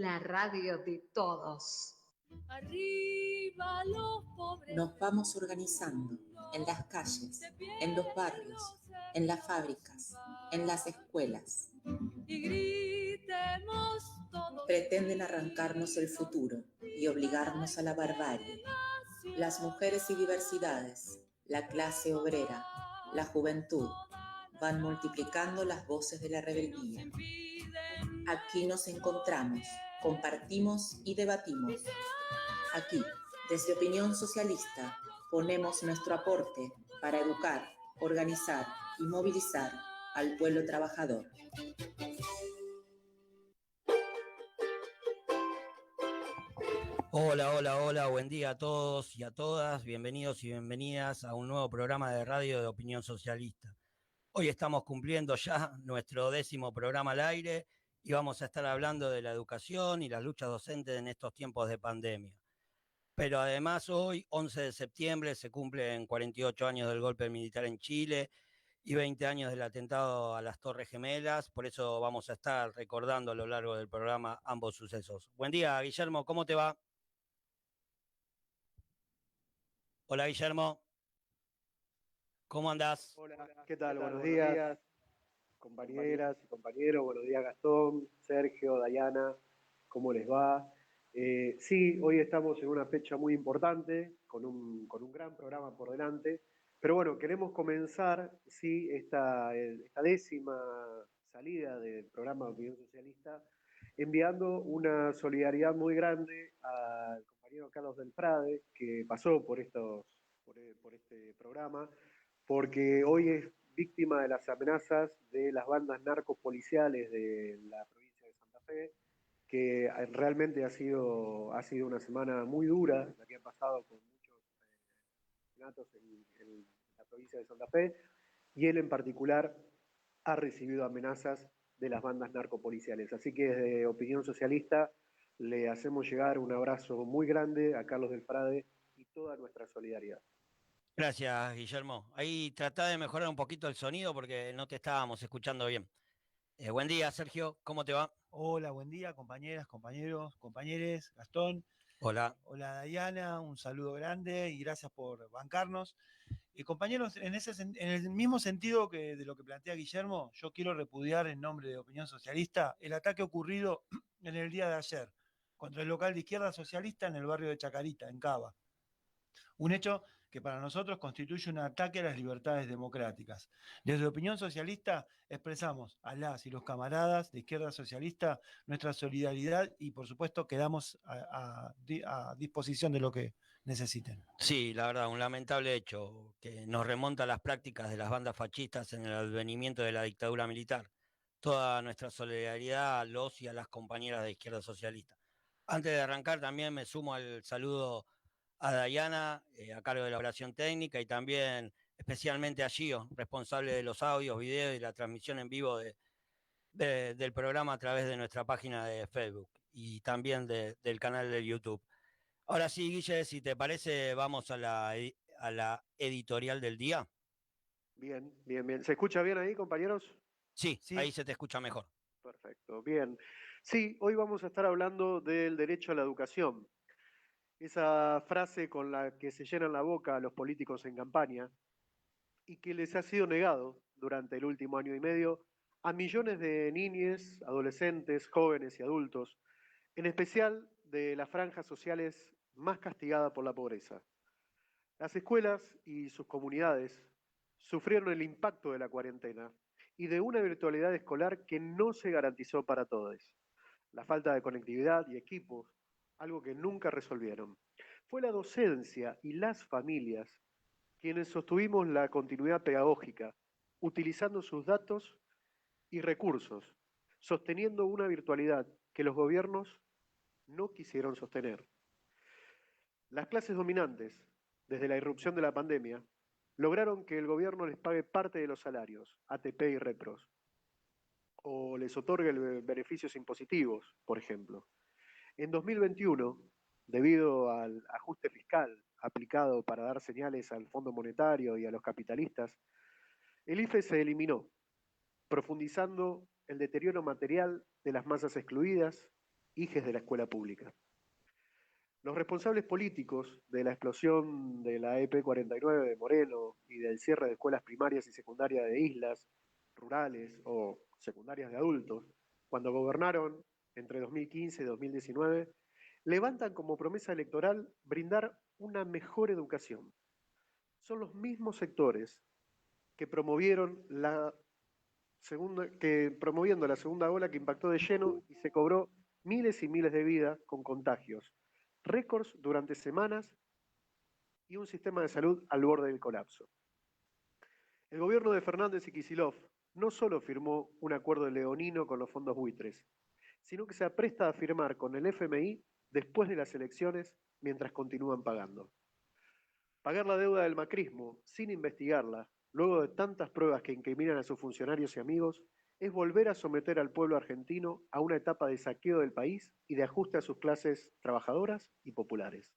la radio de todos. Arriba los pobres. Nos vamos organizando en las calles, en los barrios, en las fábricas, en las escuelas. Y gritemos todos. Pretenden arrancarnos el futuro y obligarnos a la barbarie. Las mujeres y diversidades, la clase obrera, la juventud, van multiplicando las voces de la rebeldía. Aquí nos encontramos, compartimos y debatimos. Aquí, desde Opinión Socialista, ponemos nuestro aporte para educar, organizar y movilizar al pueblo trabajador. Hola, buen día a todos y a todas, bienvenidos y bienvenidas a un nuevo programa de radio de Opinión Socialista. Hoy estamos cumpliendo ya nuestro 10º programa al aire y vamos a estar hablando de la educación y las luchas docentes en estos tiempos de pandemia. Pero además hoy, 11 de septiembre, se cumplen 48 años del golpe militar en Chile y 20 años del atentado a las Torres Gemelas, por eso vamos a estar recordando a lo largo del programa ambos sucesos. Buen día, Guillermo, ¿cómo te va? Hola, Guillermo. ¿Cómo andás? Hola, ¿qué tal? Buenos días, compañeras y compañeros. Buenos días, Gastón, Sergio, Dayana. ¿Cómo les va? Sí, hoy estamos en una fecha muy importante, con un gran programa por delante. Pero bueno, queremos comenzar, sí, esta 10ª salida del programa de Opinión Socialista, enviando una solidaridad muy grande al compañero Carlos del Prade, que pasó por este programa, porque hoy es víctima de las amenazas de las bandas narcopoliciales de la provincia de Santa Fe, que realmente ha sido una semana muy dura, la que ha pasado con muchos asesinatos en la provincia de Santa Fe, y él en particular ha recibido amenazas de las bandas narcopoliciales. Así que desde Opinión Socialista le hacemos llegar un abrazo muy grande a Carlos del Prade y toda nuestra solidaridad. Gracias, Guillermo. Ahí tratá de mejorar un poquito el sonido porque no te estábamos escuchando bien. Buen día, Sergio, ¿cómo te va? Hola, buen día, compañeras, compañeros, compañeres, Gastón. Hola. Hola, Dayana, un saludo grande y gracias por bancarnos. Y compañeros, en el mismo sentido que de lo que plantea Guillermo, yo quiero repudiar en nombre de Opinión Socialista el ataque ocurrido en el día de ayer contra el local de Izquierda Socialista en el barrio de Chacarita, en Cava. Un hecho que para nosotros constituye un ataque a las libertades democráticas. Desde Opinión Socialista expresamos a las y los camaradas de Izquierda Socialista nuestra solidaridad y por supuesto quedamos a disposición de lo que necesiten. Sí, la verdad, un lamentable hecho que nos remonta a las prácticas de las bandas fascistas en el advenimiento de la dictadura militar. Toda nuestra solidaridad a los y a las compañeras de Izquierda Socialista. Antes de arrancar también me sumo al saludo a Dayana, a cargo de la operación técnica, y también especialmente a Gio, responsable de los audios, videos y la transmisión en vivo del programa a través de nuestra página de Facebook y también del canal de YouTube. Ahora sí, Guille, si te parece, vamos a la editorial del día. Bien. ¿Se escucha bien ahí, compañeros? Sí, ahí se te escucha mejor. Perfecto, bien. Sí, hoy vamos a estar hablando del derecho a la educación. Esa frase con la que se llenan la boca a los políticos en campaña y que les ha sido negado durante el último año y medio a millones de niñes, adolescentes, jóvenes y adultos, en especial de las franjas sociales más castigadas por la pobreza. Las escuelas y sus comunidades sufrieron el impacto de la cuarentena y de una virtualidad escolar que no se garantizó para todos. La falta de conectividad y equipos, algo que nunca resolvieron. Fue la docencia y las familias quienes sostuvimos la continuidad pedagógica, utilizando sus datos y recursos, sosteniendo una virtualidad que los gobiernos no quisieron sostener. Las clases dominantes, desde la irrupción de la pandemia, lograron que el gobierno les pague parte de los salarios, ATP y repros, o les otorgue beneficios impositivos, por ejemplo. En 2021, debido al ajuste fiscal aplicado para dar señales al Fondo Monetario y a los capitalistas, el IFE se eliminó, profundizando el deterioro material de las masas excluidas hijes de la escuela pública. Los responsables políticos de la explosión de la EP49 de Moreno y del cierre de escuelas primarias y secundarias de islas rurales o secundarias de adultos, cuando gobernaron entre 2015 y 2019, levantan como promesa electoral brindar una mejor educación. Son los mismos sectores que promoviendo la segunda ola que impactó de lleno y se cobró miles y miles de vidas con contagios, récords durante semanas y un sistema de salud al borde del colapso. El gobierno de Fernández y Kicillof no solo firmó un acuerdo leonino con los fondos buitres, sino que se apresta a firmar con el FMI después de las elecciones mientras continúan pagando. Pagar la deuda del macrismo sin investigarla, luego de tantas pruebas que incriminan a sus funcionarios y amigos, es volver a someter al pueblo argentino a una etapa de saqueo del país y de ajuste a sus clases trabajadoras y populares.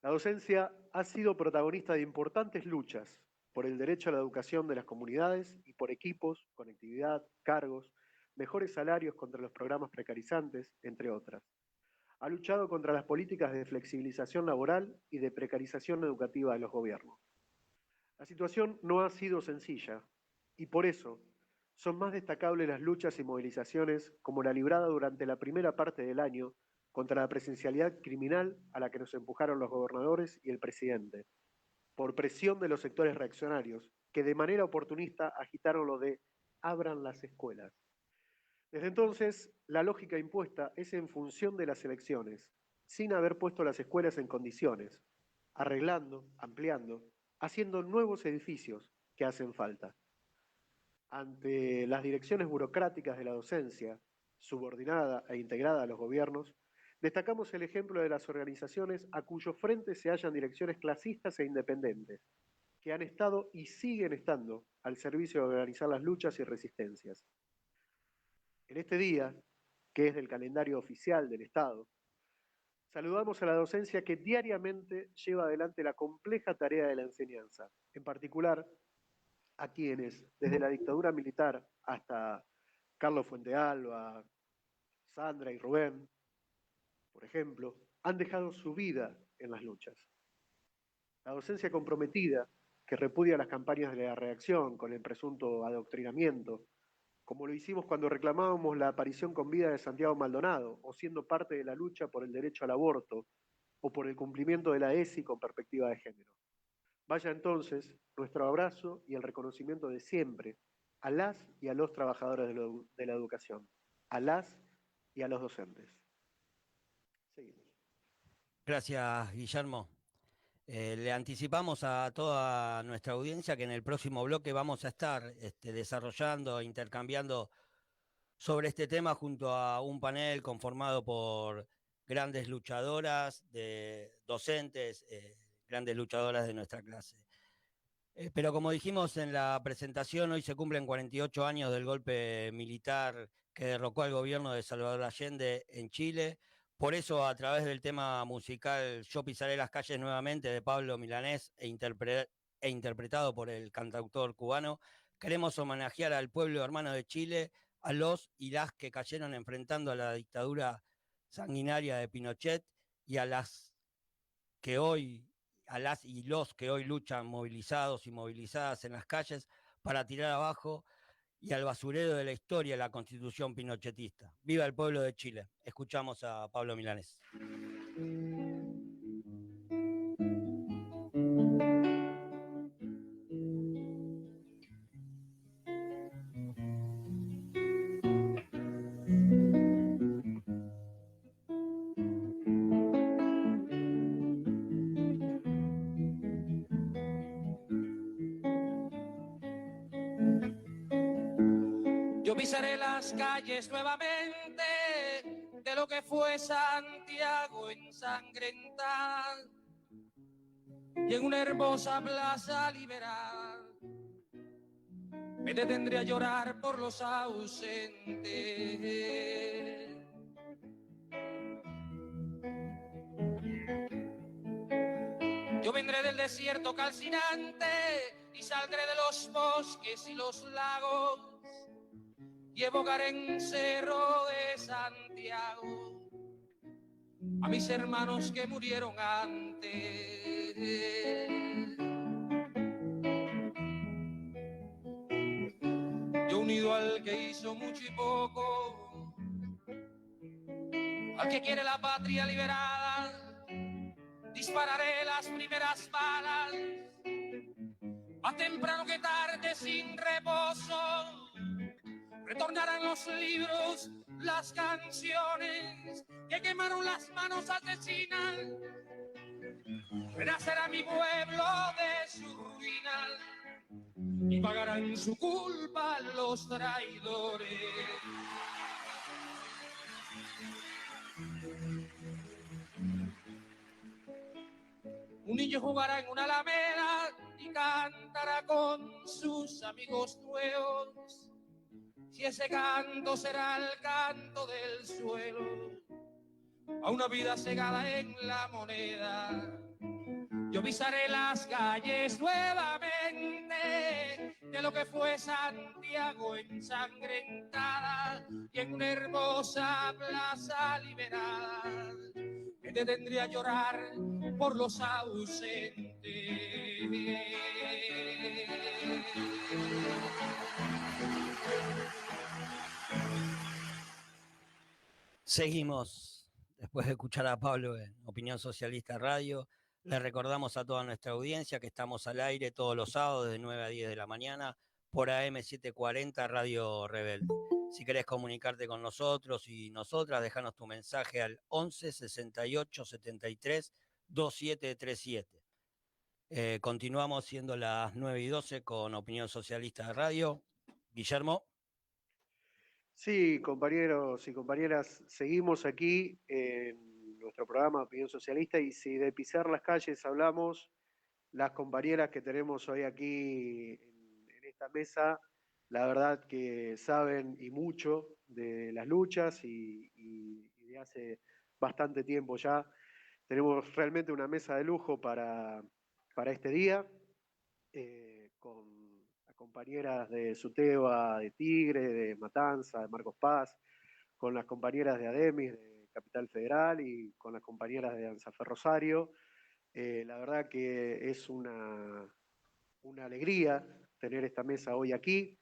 La docencia ha sido protagonista de importantes luchas por el derecho a la educación de las comunidades y por equipos, conectividad, cargos, mejores salarios contra los programas precarizantes, entre otras. Ha luchado contra las políticas de flexibilización laboral y de precarización educativa de los gobiernos. La situación no ha sido sencilla y por eso son más destacables las luchas y movilizaciones como la librada durante la primera parte del año contra la presencialidad criminal a la que nos empujaron los gobernadores y el presidente, por presión de los sectores reaccionarios que de manera oportunista agitaron lo de abran las escuelas. Desde entonces, la lógica impuesta es en función de las elecciones, sin haber puesto las escuelas en condiciones, arreglando, ampliando, haciendo nuevos edificios que hacen falta. Ante las direcciones burocráticas de la docencia, subordinada e integrada a los gobiernos, destacamos el ejemplo de las organizaciones a cuyo frente se hallan direcciones clasistas e independentes, que han estado y siguen estando al servicio de organizar las luchas y resistencias. En este día, que es del calendario oficial del Estado, saludamos a la docencia que diariamente lleva adelante la compleja tarea de la enseñanza, en particular a quienes, desde la dictadura militar hasta Carlos Fuentealba, Sandra y Rubén, por ejemplo, han dejado su vida en las luchas. La docencia comprometida, que repudia las campañas de la reacción con el presunto adoctrinamiento, como lo hicimos cuando reclamábamos la aparición con vida de Santiago Maldonado, o siendo parte de la lucha por el derecho al aborto, o por el cumplimiento de la ESI con perspectiva de género. Vaya entonces nuestro abrazo y el reconocimiento de siempre a las y a los trabajadores de la educación, a las y a los docentes. Seguimos. Gracias, Guillermo. Le anticipamos a toda nuestra audiencia que en el próximo bloque vamos a estar desarrollando, intercambiando sobre este tema junto a un panel conformado por grandes luchadoras, docentes, grandes luchadoras de nuestra clase. Pero como dijimos en la presentación, hoy se cumplen 48 años del golpe militar que derrocó al gobierno de Salvador Allende en Chile. Por eso, a través del tema musical Yo pisaré las calles nuevamente de Pablo Milanés e interpretado por el cantautor cubano, queremos homenajear al pueblo hermano de Chile, a los y las que cayeron enfrentando a la dictadura sanguinaria de Pinochet y a las y los que hoy luchan movilizados y movilizadas en las calles para tirar abajo y al basurero de la historia la Constitución pinochetista. ¡Viva el pueblo de Chile! Escuchamos a Pablo Milanés. Yo pisaré las calles nuevamente de lo que fue Santiago ensangrentada y en una hermosa plaza liberal me detendré a llorar por los ausentes. Yo vendré del desierto calcinante y saldré de los bosques y los lagos y evocaré en Cerro de Santiago a mis hermanos que murieron antes. Yo unido al que hizo mucho y poco, al que quiere la patria liberada, dispararé las primeras balas, más temprano que tarde sin reposo. Retornarán los libros, las canciones que quemaron las manos asesinas. Renacerá mi pueblo de su ruina y pagarán su culpa los traidores. Un niño jugará en una alameda y cantará con sus amigos nuevos. Si ese canto será el canto del suelo, a una vida cegada en la moneda, yo pisaré las calles nuevamente de lo que fue Santiago ensangrentada y en una hermosa plaza liberada me detendría a llorar por los ausentes. Seguimos, después de escuchar a Pablo en Opinión Socialista Radio, le recordamos a toda nuestra audiencia que estamos al aire todos los sábados de 9 a 10 de la mañana por AM740 Radio Rebelde. Si querés comunicarte con nosotros y nosotras, déjanos tu mensaje al 11 68 73 2737. Continuamos siendo las 9 y 12 con Opinión Socialista Radio. Guillermo. Sí, compañeros y compañeras, seguimos aquí en nuestro programa Opinión Socialista y si de pisar las calles hablamos, las compañeras que tenemos hoy aquí en esta mesa, la verdad que saben y mucho de las luchas y de hace bastante tiempo ya. Tenemos realmente una mesa de lujo para este día, con compañeras de Suteba, de Tigre, de Matanza, de Marcos Paz, con las compañeras de Ademis, de Capital Federal y con las compañeras de Anzafe Rosario. La verdad que es una alegría tener esta mesa hoy aquí,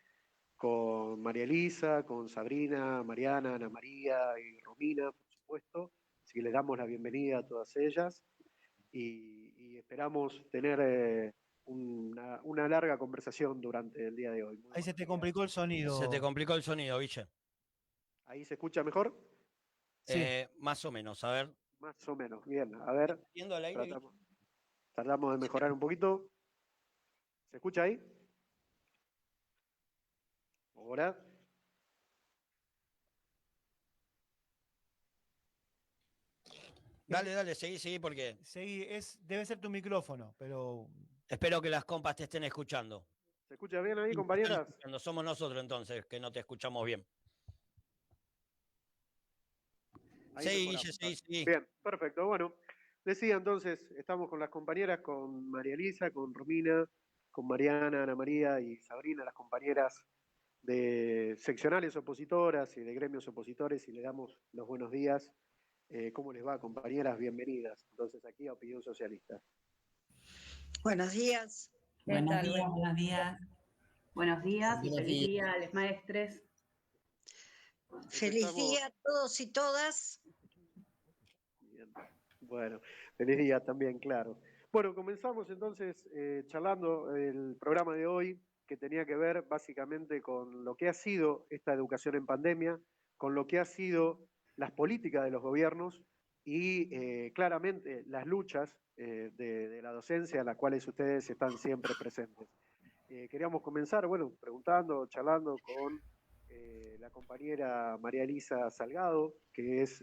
con María Elisa, con Sabrina, Mariana, Ana María y Romina, por supuesto. Así que les damos la bienvenida a todas ellas y esperamos tener una larga conversación durante el día de hoy. Ahí se te complicó el sonido. Se te complicó el sonido, Guille. ¿Ahí se escucha mejor? Sí. Más o menos, a ver. Más o menos, bien. A ver, Yendo al aire, tratamos de mejorar un poquito. ¿Se escucha ahí? Ahora. Dale, seguí, porque... Seguí, debe ser tu micrófono, pero... Espero que las compas te estén escuchando. ¿Se escucha bien ahí, compañeras? Somos nosotros entonces, que no te escuchamos bien. Ahí Guille, seguí. Bien, perfecto. Bueno, decía entonces, estamos con las compañeras, con María Elisa, con Romina, con Mariana, Ana María y Sabrina, las compañeras de seccionales opositoras y de gremios opositores, y le damos los buenos días. ¿Cómo les va, compañeras? Bienvenidas. Entonces, aquí a Opinión Socialista. Buenos días. Buenos días. Buenos días y feliz día a los maestres. Feliz día a todos y todas. Bien. Bueno, feliz día también, claro. Bueno, comenzamos entonces charlando el programa de hoy, que tenía que ver básicamente con lo que ha sido esta educación en pandemia, con lo que ha sido las políticas de los gobiernos y claramente las luchas de la docencia en las cuales ustedes están siempre presentes. Queríamos comenzar, bueno, preguntando, charlando con la compañera María Elisa Salgado, que es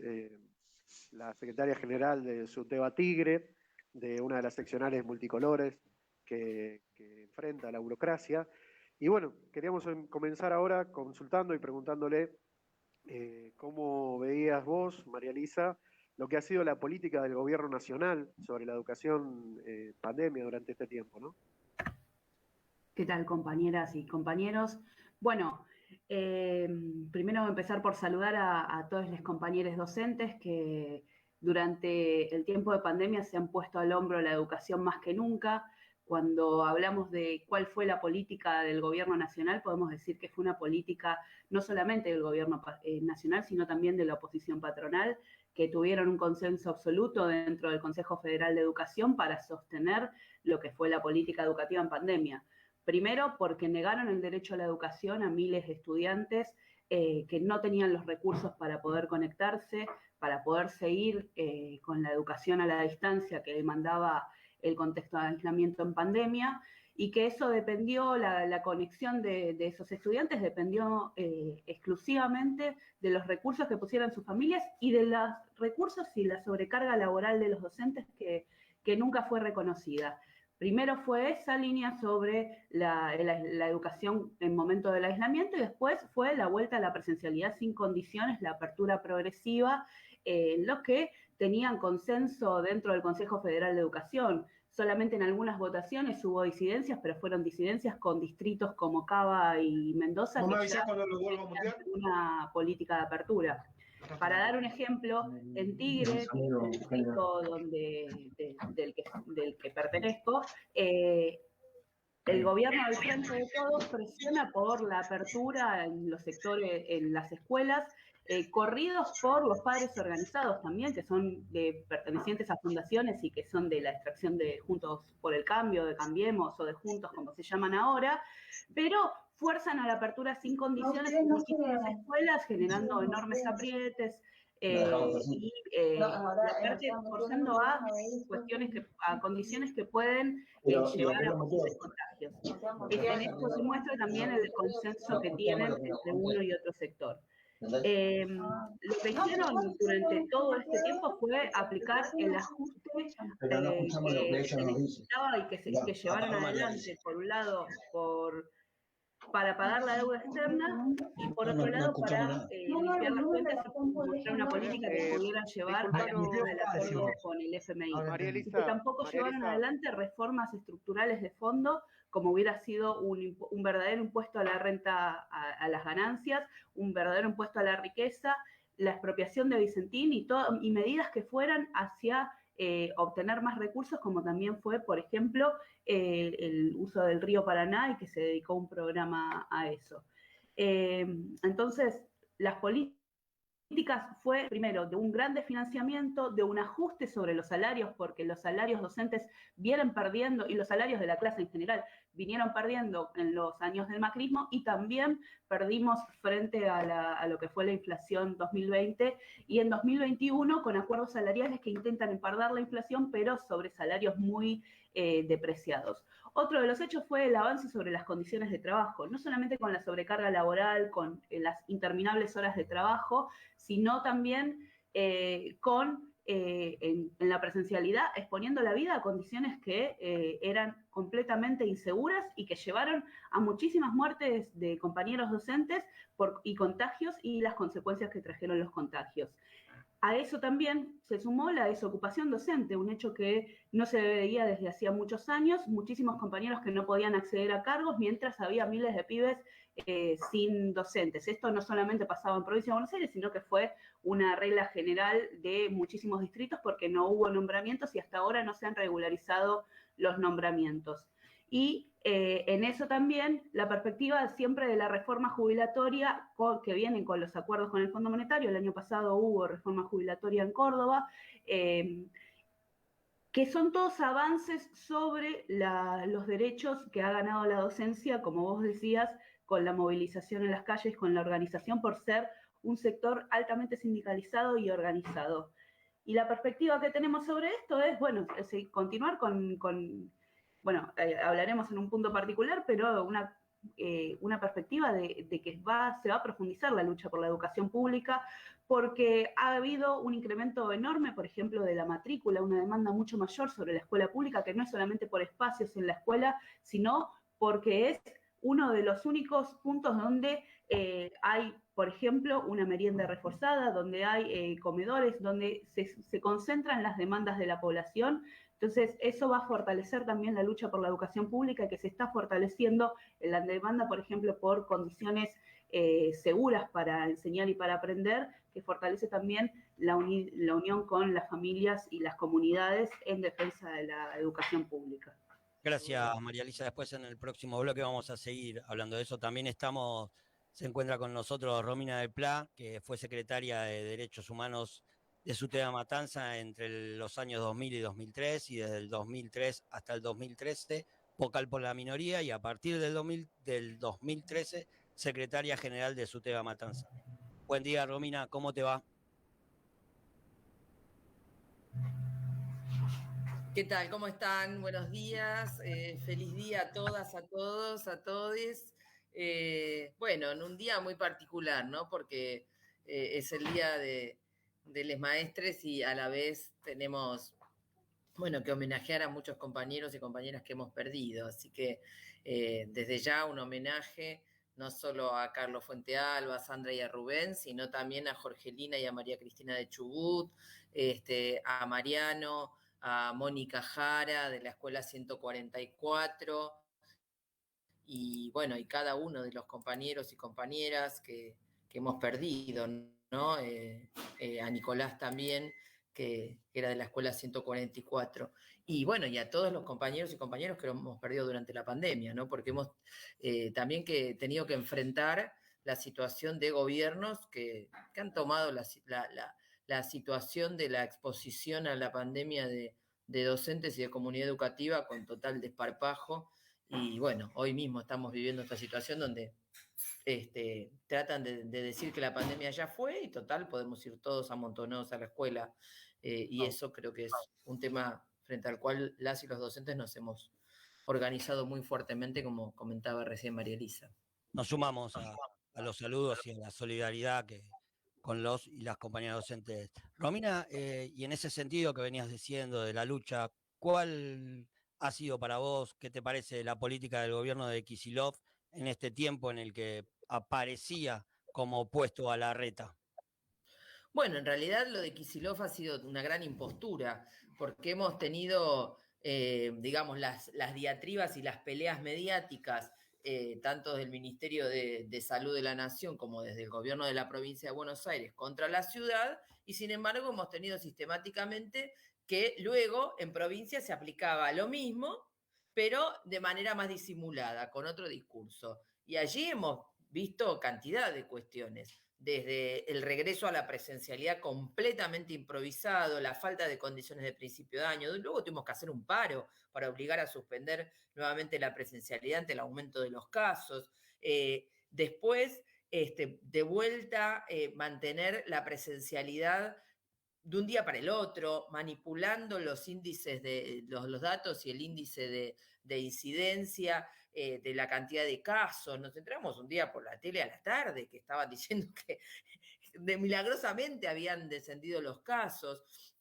la secretaria general de Suteba Tigre, de una de las seccionales multicolores que enfrenta la burocracia. Y bueno, queríamos comenzar ahora consultando y preguntándole cómo veías vos, María Elisa, lo que ha sido la política del gobierno nacional sobre la educación pandemia durante este tiempo, ¿no? ¿Qué tal, compañeras y compañeros? Bueno, primero voy a empezar por saludar a todos los compañeros docentes que durante el tiempo de pandemia se han puesto al hombro la educación más que nunca. Cuando hablamos de cuál fue la política del gobierno nacional, podemos decir que fue una política no solamente del gobierno nacional, sino también de la oposición patronal, que tuvieron un consenso absoluto dentro del Consejo Federal de Educación para sostener lo que fue la política educativa en pandemia. Primero, porque negaron el derecho a la educación a miles de estudiantes que no tenían los recursos para poder conectarse, para poder seguir con la educación a la distancia que demandaba el contexto de aislamiento en pandemia, y que eso dependió, la conexión de esos estudiantes dependió exclusivamente de los recursos que pusieran sus familias y de los recursos y la sobrecarga laboral de los docentes que nunca fue reconocida. Primero fue esa línea sobre la educación en momento del aislamiento, y después fue la vuelta a la presencialidad sin condiciones, la apertura progresiva, los que tenían consenso dentro del Consejo Federal de Educación. Solamente en algunas votaciones hubo disidencias, pero fueron disidencias con distritos como Cava y Mendoza, que ya tenían una política de apertura. Para dar un ejemplo, en Tigre, que es el distrito del que pertenezco, el gobierno del Frente de Todos presiona por la apertura en los sectores, en las escuelas, corridos por los padres organizados también, que son pertenecientes a fundaciones y que son de la extracción de Juntos por el Cambio, de Cambiemos o de Juntos, como se llaman ahora, pero fuerzan a la apertura sin condiciones en muchísimas escuelas, generando enormes aprietes, y aparte forzando a condiciones que pueden llevar a posibles contagios. En esto se muestra también el consenso que tienen entre uno y otro sector. Lo que hicieron durante todo este tiempo fue aplicar el ajuste que se necesitaba y que llevaron adelante, por un lado, para pagar la deuda externa, y por otro lado para limpiar las cuentas y mostrar una política que pudiera llevar al acuerdo con el FMI. Y que tampoco llevaron adelante reformas estructurales de fondo, como hubiera sido un verdadero impuesto a la renta, a las ganancias, un verdadero impuesto a la riqueza, la expropiación de Vicentín y medidas que fueran hacia obtener más recursos, como también fue, por ejemplo, el uso del río Paraná, y que se dedicó un programa a eso. Entonces, las políticas fue, primero, de un gran desfinanciamiento, de un ajuste sobre los salarios, porque los salarios docentes vienen perdiendo, y los salarios de la clase en general vinieron perdiendo en los años del macrismo, y también perdimos frente a lo que fue la inflación 2020, y en 2021 con acuerdos salariales que intentan empardar la inflación, pero sobre salarios muy depreciados. Otro de los hechos fue el avance sobre las condiciones de trabajo, no solamente con la sobrecarga laboral, con las interminables horas de trabajo, sino también en la presencialidad, exponiendo la vida a condiciones que eran completamente inseguras y que llevaron a muchísimas muertes de compañeros docentes y contagios, y las consecuencias que trajeron los contagios. A eso también se sumó la desocupación docente, un hecho que no se veía desde hacía muchos años, muchísimos compañeros que no podían acceder a cargos, mientras había miles de pibes sin docentes. Esto no solamente pasaba en Provincia de Buenos Aires, sino que fue una regla general de muchísimos distritos, porque no hubo nombramientos y hasta ahora no se han regularizado los nombramientos. Y en eso también la perspectiva siempre de la reforma jubilatoria que vienen con los acuerdos con el Fondo Monetario. El año pasado hubo reforma jubilatoria en Córdoba, que son todos avances sobre los derechos que ha ganado la docencia, como vos decías, con la movilización en las calles, con la organización, por ser un sector altamente sindicalizado y organizado. Y la perspectiva que tenemos sobre esto es, bueno, continuar hablaremos en un punto particular, pero una perspectiva de que se va a profundizar la lucha por la educación pública, porque ha habido un incremento enorme, por ejemplo, de la matrícula, una demanda mucho mayor sobre la escuela pública, que no es solamente por espacios en la escuela, sino porque es uno de los únicos puntos donde hay, por ejemplo, una merienda reforzada, donde hay comedores, donde se concentran las demandas de la población. Entonces, eso va a fortalecer también la lucha por la educación pública, que se está fortaleciendo en la demanda, por ejemplo, por condiciones seguras para enseñar y para aprender, que fortalece también la unión con las familias y las comunidades en defensa de la educación pública. Gracias, María Elisa. Después en el próximo bloque vamos a seguir hablando de eso. También se encuentra con nosotros Romina del Pla, que fue secretaria de Derechos Humanos de SUTEBA Matanza entre los años 2000 y 2003, y desde el 2003 hasta el 2013, vocal por la minoría, y a partir del 2013, secretaria general de SUTEBA Matanza. Buen día, Romina, ¿cómo te va? ¿Qué tal? ¿Cómo están? Buenos días. Feliz día a todas, a todos, a todes. Bueno, en un día muy particular, ¿no? Porque es el día de les maestres y a la vez tenemos, bueno, que homenajear a muchos compañeros y compañeras que hemos perdido. Así que desde ya un homenaje no solo a Carlos Fuentealba, a Sandra y a Rubén, sino también a Jorgelina y a María Cristina de Chubut, a Mariano, a Mónica Jara de la Escuela 144, y bueno, y cada uno de los compañeros y compañeras que hemos perdido, ¿no? A Nicolás también, que era de la Escuela 144. Y bueno, y a todos los compañeros y compañeras que hemos perdido durante la pandemia, ¿no? Porque hemos también tenido que enfrentar la situación de gobiernos que han tomado la situación de la exposición a la pandemia de docentes y de comunidad educativa con total desparpajo. Y bueno, hoy mismo estamos viviendo esta situación donde tratan de decir que la pandemia ya fue y total, podemos ir todos amontonados a la escuela. Y eso creo que es un tema frente al cual las y los docentes nos hemos organizado muy fuertemente, como comentaba recién María Elisa. Nos sumamos a los saludos y a la solidaridad con los y las compañeras docentes. Romina, y en ese sentido que venías diciendo de la lucha, ¿cuál ha sido para vos, qué te parece la política del gobierno de Kicillof en este tiempo en el que aparecía como opuesto a Larreta? Bueno, en realidad lo de Kicillof ha sido una gran impostura, porque hemos tenido, digamos, las diatribas y las peleas mediáticas, tanto del Ministerio de Salud de la Nación como desde el gobierno de la provincia de Buenos Aires contra la ciudad, y sin embargo hemos tenido sistemáticamente que luego en provincia se aplicaba lo mismo, pero de manera más disimulada, con otro discurso. Y allí hemos visto cantidad de cuestiones, desde el regreso a la presencialidad completamente improvisado, la falta de condiciones de principio de año. Luego tuvimos que hacer un paro para obligar a suspender nuevamente la presencialidad ante el aumento de los casos. Después, de vuelta, mantener la presencialidad de un día para el otro, manipulando los índices de los datos y el índice de incidencia, de la cantidad de casos. Nos enteramos un día por la tele a la tarde que estaban diciendo que milagrosamente habían descendido los casos.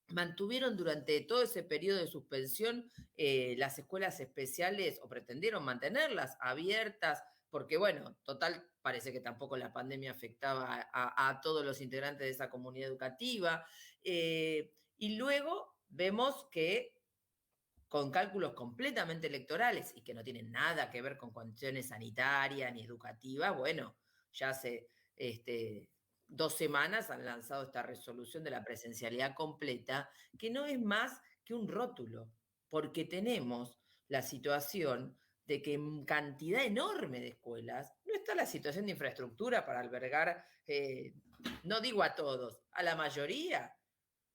Mantuvieron durante todo ese periodo de suspensión las escuelas especiales, o pretendieron mantenerlas abiertas, porque bueno, total, parece que tampoco la pandemia afectaba a todos los integrantes de esa comunidad educativa. Y luego vemos que con cálculos completamente electorales y que no tienen nada que ver con cuestiones sanitarias ni educativas, bueno, ya hace 2 semanas han lanzado esta resolución de la presencialidad completa, que no es más que un rótulo, porque tenemos la situación de que en cantidad enorme de escuelas no está la situación de infraestructura para albergar, no digo a todos, a la mayoría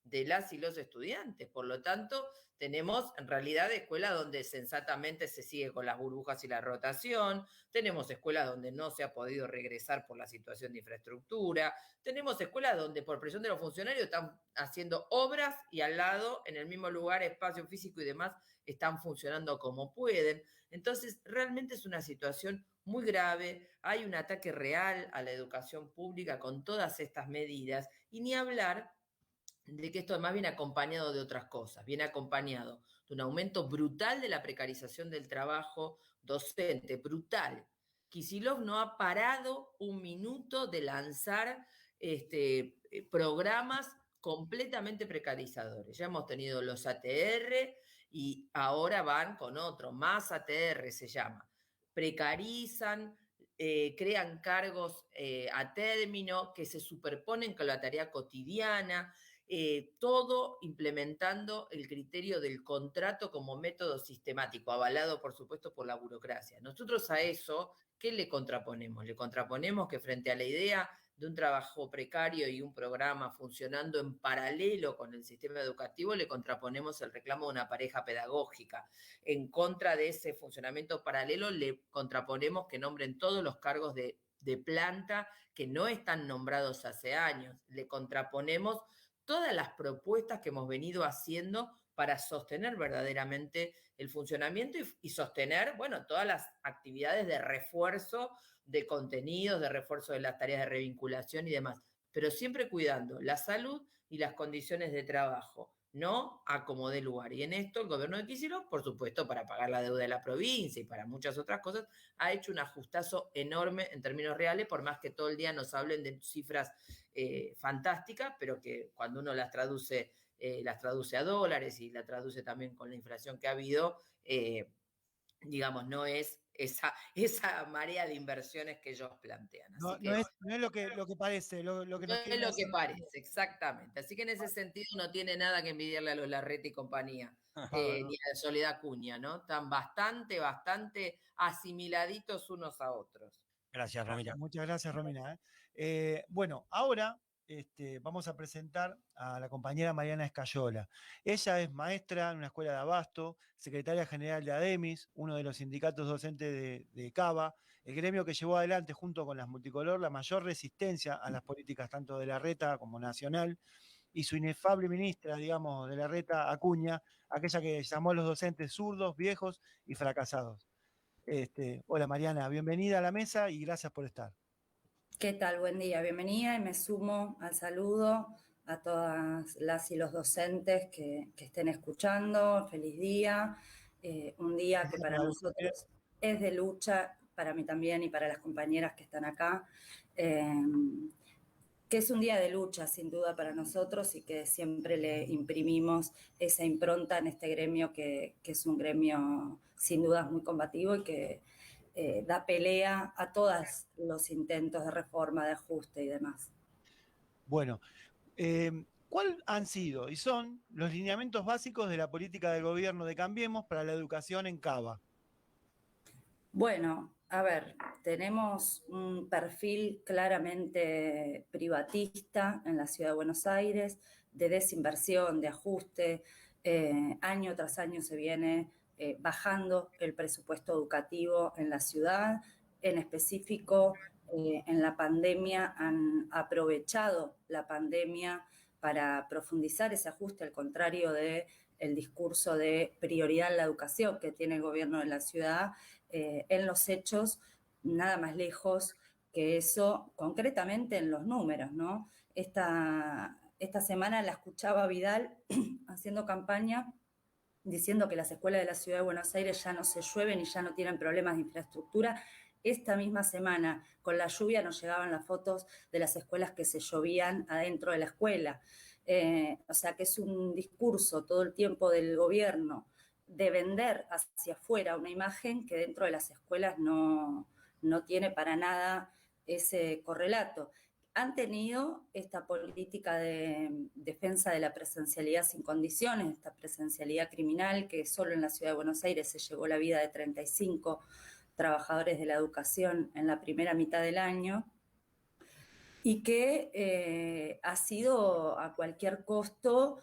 de las y los estudiantes. Por lo tanto, tenemos en realidad escuelas donde sensatamente se sigue con las burbujas y la rotación, tenemos escuelas donde no se ha podido regresar por la situación de infraestructura, tenemos escuelas donde por presión de los funcionarios están haciendo obras y al lado, en el mismo lugar, espacio físico y demás, están funcionando como pueden. Entonces, realmente es una situación muy grave, hay un ataque real a la educación pública con todas estas medidas, y ni hablar de que esto además viene acompañado de otras cosas, viene acompañado de un aumento brutal de la precarización del trabajo docente, brutal. Kicillof no ha parado un minuto de lanzar programas completamente precarizadores. Ya hemos tenido los ATR y ahora van con otro, más ATR se llama. Precarizan crean cargos a término que se superponen con la tarea cotidiana, todo implementando el criterio del contrato como método sistemático, avalado por supuesto por la burocracia. Nosotros a eso, ¿qué le contraponemos? Le contraponemos que frente a la idea de un trabajo precario y un programa funcionando en paralelo con el sistema educativo, le contraponemos el reclamo de una pareja pedagógica. En contra de ese funcionamiento paralelo, le contraponemos que nombren todos los cargos de planta que no están nombrados hace años. Le contraponemos todas las propuestas que hemos venido haciendo para sostener verdaderamente el funcionamiento y sostener, bueno, todas las actividades de refuerzo de contenidos, de refuerzo de las tareas de revinculación y demás, pero siempre cuidando la salud y las condiciones de trabajo, no a como dé lugar. Y en esto el gobierno de Kicillof, por supuesto, para pagar la deuda de la provincia y para muchas otras cosas, ha hecho un ajustazo enorme en términos reales, por más que todo el día nos hablen de cifras fantásticas, pero que cuando uno las traduce a dólares y la traduce también con la inflación que ha habido, digamos, no es esa marea de inversiones que ellos plantean. Así No es lo que parece, lo que no nos es lo que parece, exactamente. Así que en ese sentido no tiene nada que envidiarle a los Larreta y compañía, ni a Soledad Acuña, ¿no? Están bastante asimiladitos unos a otros. Gracias, Romina. Muchas gracias, Romina. Bueno, ahora vamos a presentar a la compañera Mariana Escayola. Ella es maestra en una escuela de Abasto, secretaria general de ADEMIS, uno de los sindicatos docentes de CABA, el gremio que llevó adelante junto con las Multicolor la mayor resistencia a las políticas tanto de Larreta como nacional, y su inefable ministra, digamos, de Larreta, Acuña, aquella que llamó a los docentes zurdos, viejos y fracasados. Hola Mariana, bienvenida a la mesa y gracias por estar. ¿Qué tal? Buen día, bienvenida y me sumo al saludo a todas las y los docentes que estén escuchando. Feliz día, un día que para nosotros es de lucha, para mí también y para las compañeras que están acá, que es un día de lucha sin duda para nosotros y que siempre le imprimimos esa impronta en este gremio que es un gremio sin dudas muy combativo y que da pelea a todos los intentos de reforma, de ajuste y demás. Bueno, ¿cuáles han sido y son los lineamientos básicos de la política del gobierno de Cambiemos para la educación en Cava? Bueno, a ver, tenemos un perfil claramente privatista en la Ciudad de Buenos Aires, de desinversión, de ajuste. Año tras año se viene bajando el presupuesto educativo en la ciudad, en específico en la pandemia han aprovechado la pandemia para profundizar ese ajuste, al contrario del discurso de prioridad en la educación que tiene el gobierno de la ciudad, en los hechos nada más lejos que eso, concretamente en los números, ¿no? Esta semana la escuchaba Vidal haciendo campaña diciendo que las escuelas de la Ciudad de Buenos Aires ya no se llueven y ya no tienen problemas de infraestructura. Esta misma semana, con la lluvia, nos llegaban las fotos de las escuelas que se llovían adentro de la escuela. O sea que es un discurso todo el tiempo del gobierno de vender hacia afuera una imagen que dentro de las escuelas no tiene para nada ese correlato. Han tenido esta política de defensa de la presencialidad sin condiciones, esta presencialidad criminal que solo en la Ciudad de Buenos Aires se llevó la vida de 35 trabajadores de la educación en la primera mitad del año y que ha sido a cualquier costo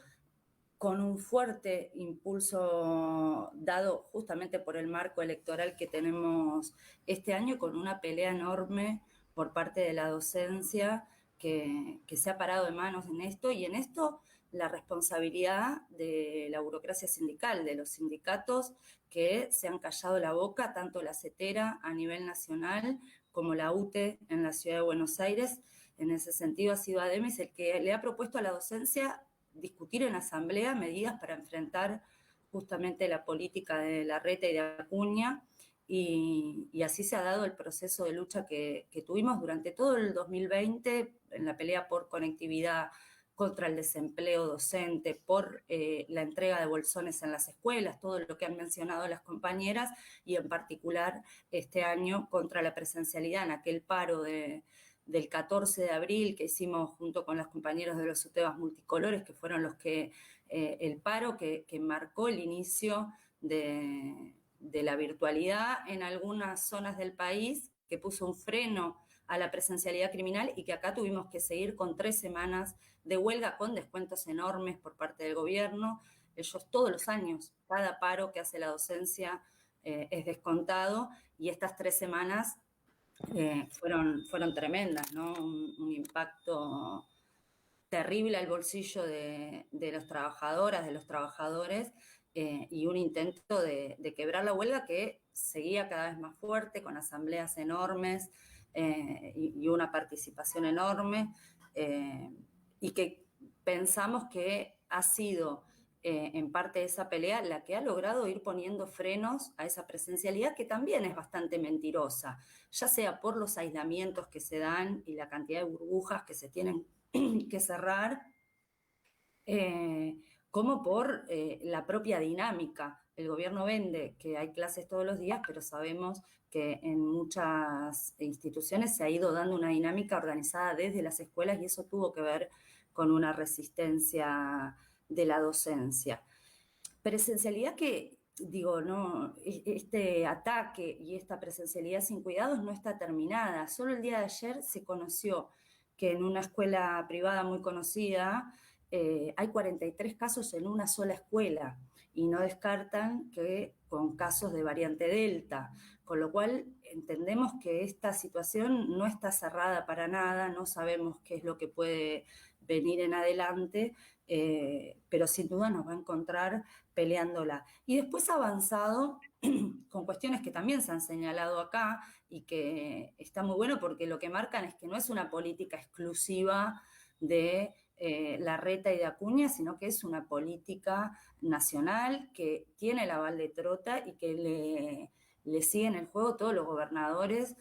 con un fuerte impulso dado justamente por el marco electoral que tenemos este año, con una pelea enorme por parte de la docencia que se ha parado de manos en esto, y en esto la responsabilidad de la burocracia sindical, de los sindicatos que se han callado la boca, tanto la CETERA a nivel nacional como la UTE en la Ciudad de Buenos Aires. En ese sentido ha sido ADEMIS el que le ha propuesto a la docencia discutir en asamblea medidas para enfrentar justamente la política de Larreta y de Acuña, y así se ha dado el proceso de lucha que tuvimos durante todo el 2020 en la pelea por conectividad contra el desempleo docente, por la entrega de bolsones en las escuelas, todo lo que han mencionado las compañeras, y en particular este año contra la presencialidad en aquel paro del 14 de abril que hicimos junto con los compañeros de los UTEBAS multicolores, que fueron los que, el paro que marcó el inicio de la virtualidad en algunas zonas del país, que puso un freno a la presencialidad criminal y que acá tuvimos que seguir con 3 semanas de huelga con descuentos enormes por parte del gobierno. Ellos todos los años, cada paro que hace la docencia es descontado, y estas 3 semanas fueron tremendas, ¿no? Un impacto terrible al bolsillo de las trabajadoras, de los trabajadores, y un intento de quebrar la huelga que seguía cada vez más fuerte, con asambleas enormes y una participación enorme, y que pensamos que ha sido en parte de esa pelea la que ha logrado ir poniendo frenos a esa presencialidad, que también es bastante mentirosa, ya sea por los aislamientos que se dan y la cantidad de burbujas que se tienen que cerrar, como por la propia dinámica. El gobierno vende que hay clases todos los días, pero sabemos que en muchas instituciones se ha ido dando una dinámica organizada desde las escuelas, y eso tuvo que ver con una resistencia de la docencia. Presencialidad que, digo, no, este ataque y esta presencialidad sin cuidados no está terminada. Solo el día de ayer se conoció que en una escuela privada muy conocida hay 43 casos en una sola escuela, y no descartan que con casos de variante Delta, con lo cual entendemos que esta situación no está cerrada para nada, no sabemos qué es lo que puede venir en adelante, pero sin duda nos va a encontrar peleándola. Y después ha avanzado con cuestiones que también se han señalado acá y que está muy bueno, porque lo que marcan es que no es una política exclusiva de Larreta y de Acuña, sino que es una política nacional que tiene el aval de Trota y que le siguen el juego todos los gobernadores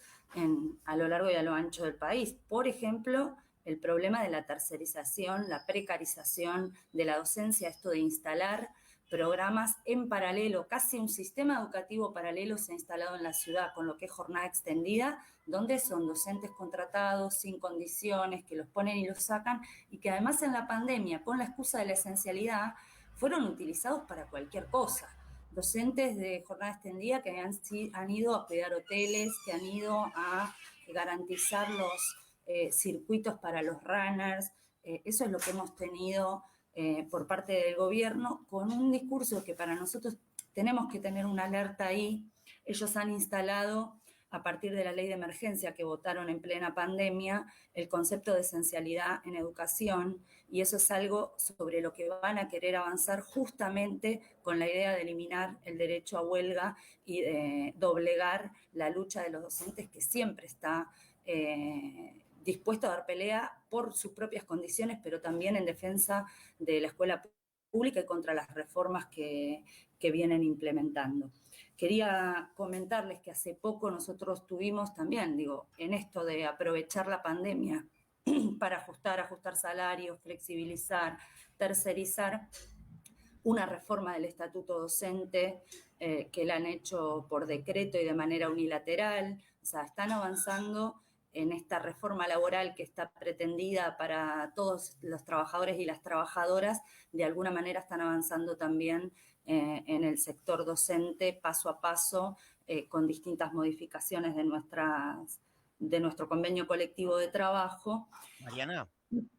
a lo largo y a lo ancho del país. Por ejemplo, el problema de la tercerización, la precarización de la docencia, esto de instalar programas en paralelo, casi un sistema educativo paralelo se ha instalado en la ciudad, con lo que es jornada extendida, donde son docentes contratados sin condiciones, que los ponen y los sacan, y que además en la pandemia, con la excusa de la esencialidad, fueron utilizados para cualquier cosa. Docentes de jornada extendida que han ido a cuidar hoteles, que han ido a garantizar los circuitos para los runners. Eso es lo que hemos tenido por parte del gobierno, con un discurso que para nosotros tenemos que tener una alerta ahí. Ellos han instalado, a partir de la ley de emergencia que votaron en plena pandemia, el concepto de esencialidad en educación, y eso es algo sobre lo que van a querer avanzar justamente con la idea de eliminar el derecho a huelga y de doblegar la lucha de los docentes, que siempre está dispuesto a dar pelea por sus propias condiciones, pero también en defensa de la escuela pública y contra las reformas que vienen implementando. Quería comentarles que hace poco nosotros tuvimos también, en esto de aprovechar la pandemia para ajustar salarios, flexibilizar, tercerizar, una reforma del estatuto docente que la han hecho por decreto y de manera unilateral. O sea, están avanzando en esta reforma laboral que está pretendida para todos los trabajadores y las trabajadoras. De alguna manera están avanzando también en el sector docente, paso a paso, con distintas modificaciones de nuestro convenio colectivo de trabajo. Mariana.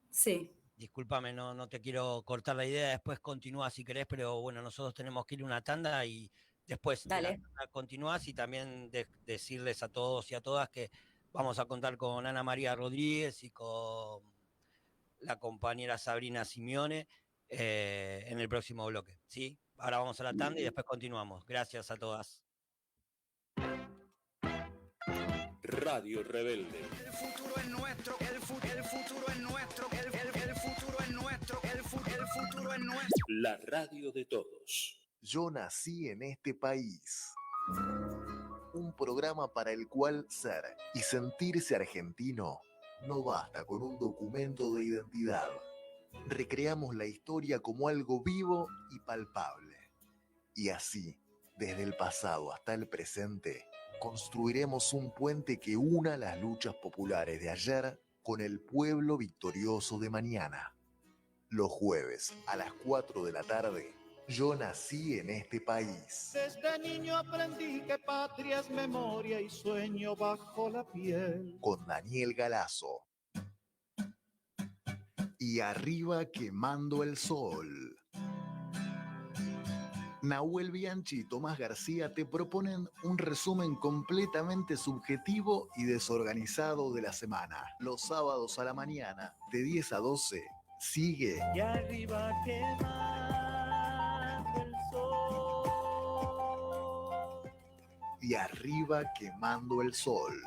Sí. Discúlpame, no te quiero cortar la idea, después continúa si querés, pero bueno, nosotros tenemos que ir a una tanda y después de la tanda continúas, y también decirles a todos y a todas que vamos a contar con Ana María Rodríguez y con la compañera Sabrina Simeone en el próximo bloque, ¿sí? Ahora vamos a la tanda y después continuamos. Gracias a todas. Radio Rebelde. El futuro es nuestro, el futuro es nuestro, el futuro es nuestro, el futuro es nuestro. La radio de todos. Yo nací en este país. Un programa para el cual ser y sentirse argentino no basta con un documento de identidad. recreamos la historia como algo vivo y palpable. Y así, desde el pasado hasta el presente, construiremos un puente que una las luchas populares de ayer con el pueblo victorioso de mañana. Los jueves a las 4 de la tarde, Yo nací en este país. Desde niño aprendí que patria es memoria y sueño bajo la piel. Con Daniel Galazo. Y arriba quemando el sol. Nahuel Bianchi y Tomás García te proponen un resumen completamente subjetivo y desorganizado de la semana. Los sábados a la mañana, de 10 a 12, sigue. Y arriba quemando el sol. Y arriba quemando el sol.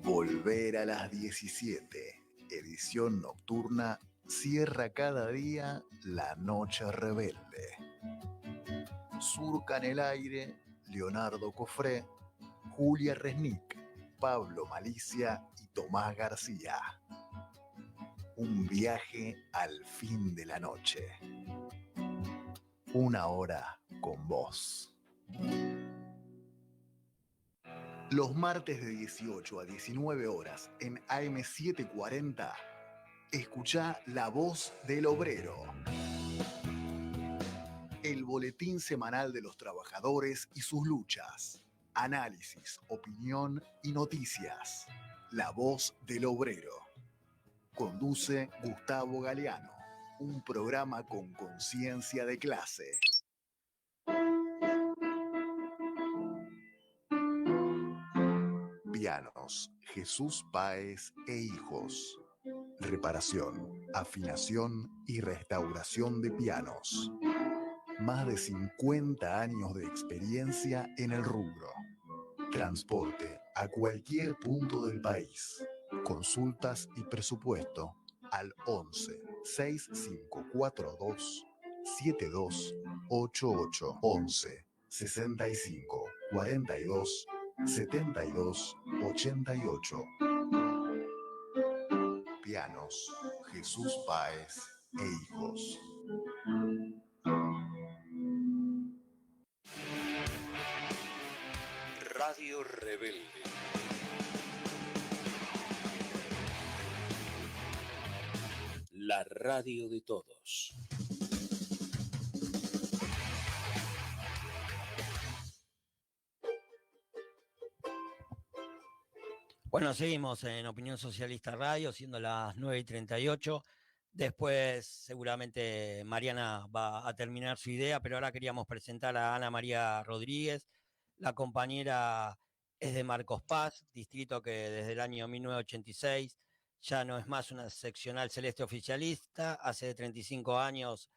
Volver a las 17. Edición nocturna cierra cada día la noche rebelde. Surcan el aire Leonardo Cofré, Julia Resnick, Pablo Malicia y Tomás García. Un viaje al fin de la noche. Una hora con vos. Los martes de 18 a 19 horas en AM740, escuchá La Voz del Obrero. El boletín semanal de los trabajadores y sus luchas. Análisis, opinión y noticias. La Voz del Obrero. Conduce Gustavo Galeano. Un programa con conciencia de clase. Pianos, Jesús Páez e Hijos. Reparación, afinación y restauración de pianos. Más de 50 años de experiencia en el rubro. Transporte a cualquier punto del país. Consultas y presupuesto al 11 6542 7288 11 65 42 72 88. Pianos, Jesús Páez e Hijos. Radio Rebelde. La radio de todos. Bueno, seguimos en Opinión Socialista Radio, siendo las 9:38. Después seguramente Mariana va a terminar su idea, pero ahora queríamos presentar a Ana María Rodríguez. La compañera es de Marcos Paz, distrito que desde el año 1986 ya no es más una seccional celeste oficialista. Hace 35 años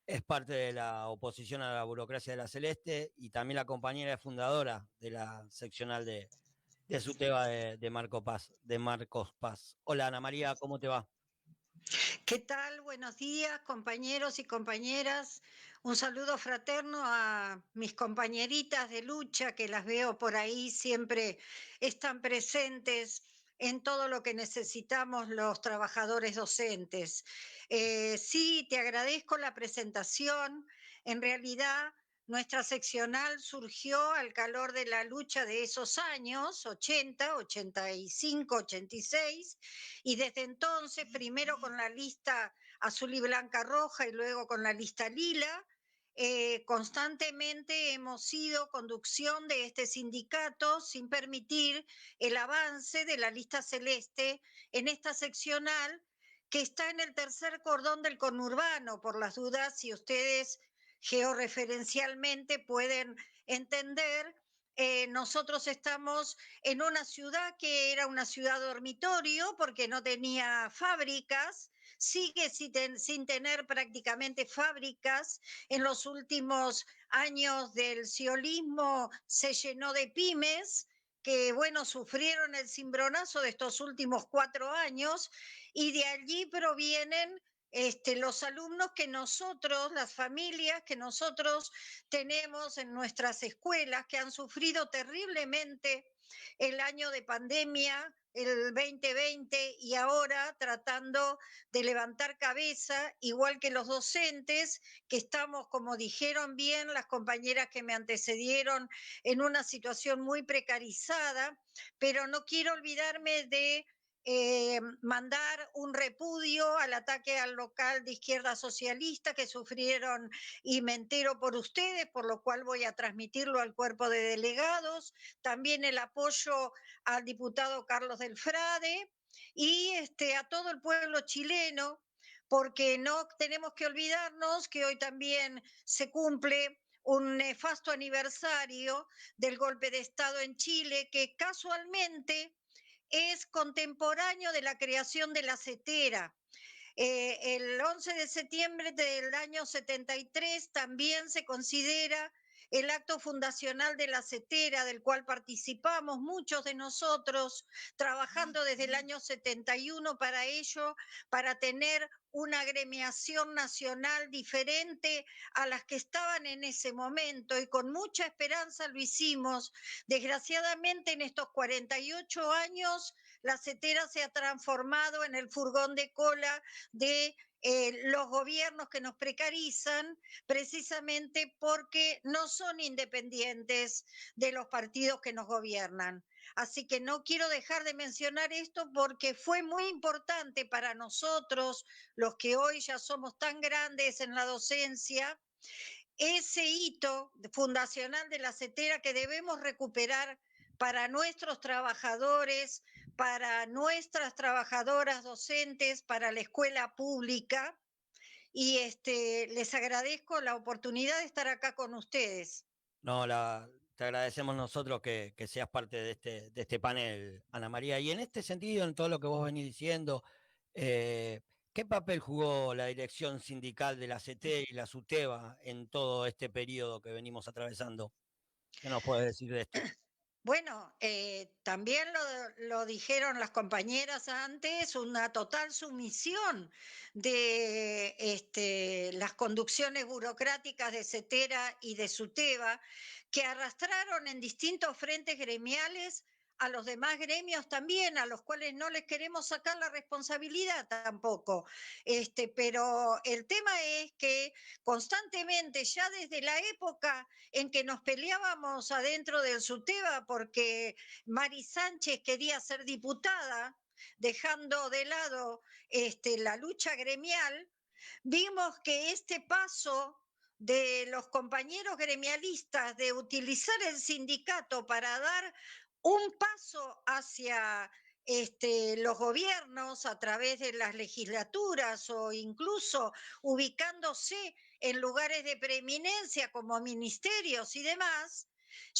es parte de la oposición a la burocracia de la Celeste y también la compañera es fundadora de la seccional de SUTEBA de Marcos Paz. Hola Ana María, ¿cómo te va? ¿Qué tal? Buenos días, compañeros y compañeras. Un saludo fraterno a mis compañeritas de lucha, que las veo por ahí, siempre están presentes en todo lo que necesitamos los trabajadores docentes. Sí, te agradezco la presentación. En realidad, nuestra seccional surgió al calor de la lucha de esos años, 80, 85, 86, y desde entonces, primero con la lista azul y blanca roja y luego con la lista lila, constantemente hemos sido conducción de este sindicato sin permitir el avance de la lista celeste en esta seccional que está en el tercer cordón del conurbano, por las dudas si ustedes georreferencialmente pueden entender. Nosotros estamos en una ciudad que era una ciudad dormitorio porque no tenía fábricas, sigue sin tener prácticamente fábricas. En los últimos años del ciolismo se llenó de pymes que, bueno, sufrieron el cimbronazo de estos últimos 4 años y de allí provienen los alumnos que nosotros, las familias que nosotros tenemos en nuestras escuelas, que han sufrido terriblemente el año de pandemia, el 2020, y ahora tratando de levantar cabeza, igual que los docentes, que estamos, como dijeron bien las compañeras que me antecedieron, en una situación muy precarizada, pero no quiero olvidarme de mandar un repudio al ataque al local de Izquierda Socialista que sufrieron, y me entero por ustedes, por lo cual voy a transmitirlo al cuerpo de delegados. También el apoyo al diputado Carlos del Frade y a todo el pueblo chileno, porque no tenemos que olvidarnos que hoy también se cumple un nefasto aniversario del golpe de Estado en Chile, que casualmente es contemporáneo de la creación de la CETERA. El 11 de septiembre del año 73 también se considera el acto fundacional de la CETERA, del cual participamos muchos de nosotros, trabajando desde el año 71 para ello, para tener una agremiación nacional diferente a las que estaban en ese momento, y con mucha esperanza lo hicimos. Desgraciadamente, en estos 48 años, la CETERA se ha transformado en el furgón de cola de los gobiernos que nos precarizan, precisamente porque no son independientes de los partidos que nos gobiernan. Así que no quiero dejar de mencionar esto porque fue muy importante para nosotros, los que hoy ya somos tan grandes en la docencia, ese hito fundacional de la CETERA que debemos recuperar para nuestros trabajadores, para nuestras trabajadoras docentes, para la escuela pública. Y les agradezco la oportunidad de estar acá con ustedes. No, te agradecemos nosotros que seas parte de este panel, Ana María. Y en este sentido, en todo lo que vos venís diciendo, ¿qué papel jugó la dirección sindical de la CETERA y la SUTEBA en todo este periodo que venimos atravesando? ¿Qué nos puedes decir de esto? Bueno, también lo dijeron las compañeras antes, una total sumisión de las conducciones burocráticas de CETERA y de SUTEBA, que arrastraron en distintos frentes gremiales a los demás gremios también, a los cuales no les queremos sacar la responsabilidad tampoco. Pero el tema es que constantemente, ya desde la época en que nos peleábamos adentro del SUTEBA porque Mari Sánchez quería ser diputada, dejando de lado la lucha gremial, vimos que este paso de los compañeros gremialistas de utilizar el sindicato para dar un paso hacia los gobiernos a través de las legislaturas o incluso ubicándose en lugares de preeminencia como ministerios y demás,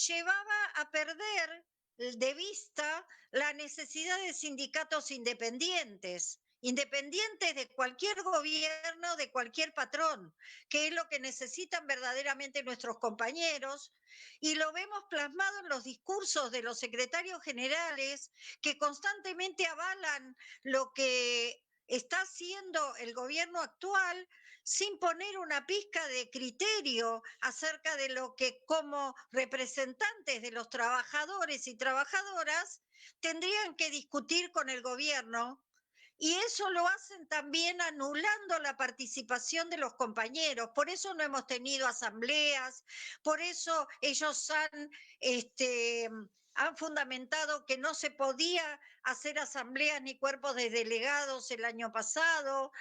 llevaba a perder de vista la necesidad de sindicatos independientes de cualquier gobierno, de cualquier patrón, que es lo que necesitan verdaderamente nuestros compañeros, y lo vemos plasmado en los discursos de los secretarios generales que constantemente avalan lo que está haciendo el gobierno actual sin poner una pizca de criterio acerca de lo que como representantes de los trabajadores y trabajadoras tendrían que discutir con el gobierno. Y eso lo hacen también anulando la participación de los compañeros. Por eso no hemos tenido asambleas, por eso ellos han fundamentado que no se podía hacer asambleas ni cuerpos de delegados el año pasado,